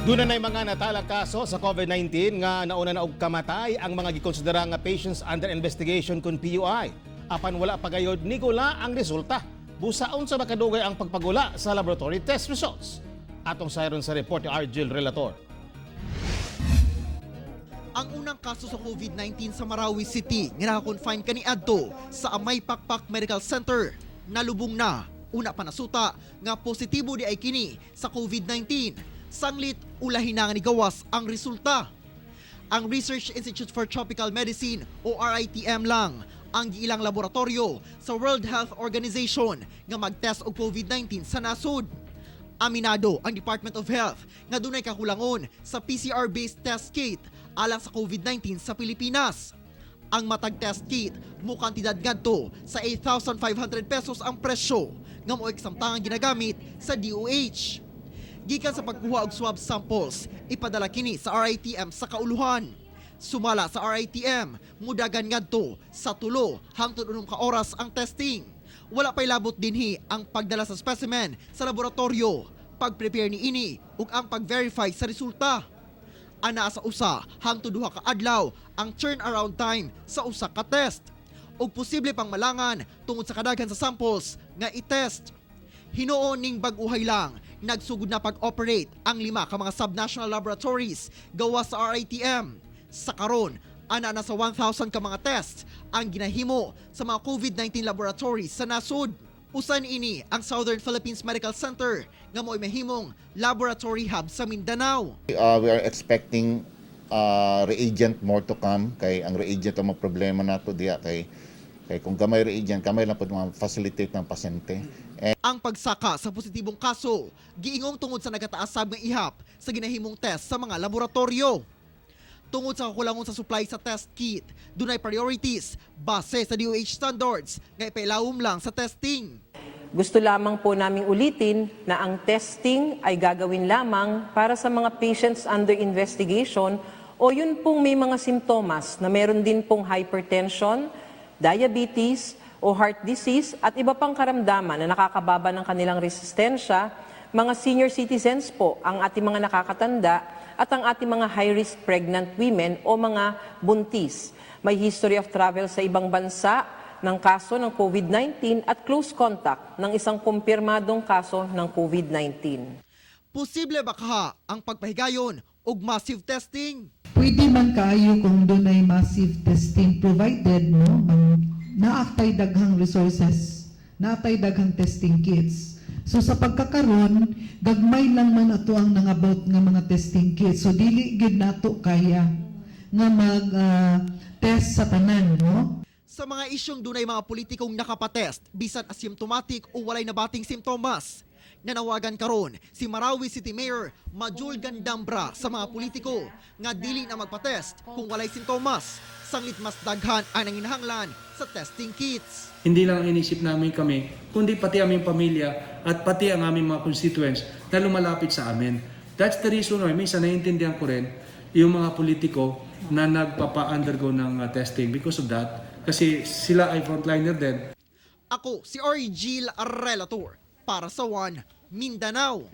Doon na mga natala kaso sa COVID-19 nga nauna na og kamatay ang mga gikonsidera nga patients under investigation kun PUI. Apan wala pagayod ni gula ang resulta. Busaon sa makadugay ang pagpagula sa laboratory test results. Atong sayron sa report ni Argel Relator. Ang unang kaso sa COVID-19 sa Marawi City nga naka-confine kaniadto sa Amay Pakpak Medical Center. Nalubong na. Una pa nasuta nga positibo di ay kini sa COVID-19. Sanglit ulahin na nga ni gawas ang resulta. Ang Research Institute for Tropical Medicine o RITM lang ang giilang laboratorio sa World Health Organization nga mag-test og COVID-19 sa nasud. Aminado ang Department of Health nga dunay kakulangon sa PCR-based test kit alang sa COVID-19 sa Pilipinas. Ang matag test kit mo kantidad ngadto sa 8,500 pesos ang presyo nga mo eksamtangan ginagamit sa DOH. Gikan sa pagkuha og swab samples, ipadala kini sa RITM sa kauluhan. Sumala sa RITM, mudagan ngadto sa 3 hangtod 6 ka oras ang testing. Wala pay labot dinhi ang pagdala sa specimen sa laboratorio, pag-prepare ni ini ug ang pag-verify sa resulta. Ana sa usa hangtod 2 ka adlaw ang turnaround time sa usa ka test. Ug posible pang malangan tungod sa kadaghan sa samples nga i-test. Hinuon ning bag-uhay lang, nagsugod na pag-operate ang 5 ka mga subnational laboratories gawa sa RITM. Sa karon, ana na sa 1,000 ka mga tests ang ginahimo sa mga COVID-19 laboratories sa nasud. Usan ini ang Southern Philippines Medical Center nga mo'y mahimong laboratory hub sa Mindanao. We are expecting reagent more to come kay ang reagent ang mga problema nato diya kay kung gamay reagent kamay lang pud ma-facilitate ng pasyente. Ang pagsaka sa positibong kaso giingong tungod sa nagataasab nga ihap sa ginahimong test sa mga laboratorio. Tungod sa kakulangon sa supply sa test kit, dunay priorities base sa DOH standards nga ipailawom lang sa testing. Gusto lamang po naming ulitin na ang testing ay gagawin lamang para sa mga patients under investigation o yun pong may mga simptomas na meron din pong hypertension, diabetes o heart disease at iba pang karamdaman na nakakababa ng kanilang resistensya, mga senior citizens po, ang ating mga nakakatanda at ang ating mga high-risk pregnant women o mga buntis. May history of travel sa ibang bansa ng kaso ng COVID-19 at close contact ng isang kumpirmadong kaso ng COVID-19. Posible ba kaha ang pagpahigayon og massive testing? Pwede man kaayo kung doon ay massive testing provided, no? Naatay daghang resources, naatay daghang testing kits. So sa pagkakaroon, gagmay lang man ato ang nangabot nga mga testing kits. So dili gid nato kaya nga mag-test sa tanan, no? Sa mga isyong dunay mga politikong nakapatest, bisan asymptomatic o walay nabating simptomas. Nanawagan karon si Marawi City Mayor Majul Gandambra sa mga politiko nga dili na magpatest kung walay simptomas. Sanglit mas daghan ang nanginahanglan sa testing kits. Hindi lang inisip namin kami, kundi pati aming pamilya at pati ang aming mga constituents na lumalapit sa amin. That's the reason why minsan naiintindihan ko rin yung mga politiko na nagpapa-undergo ng testing because of that. Kasi sila ay frontliner din. Ako si Argel Relator para sa One Mindanao.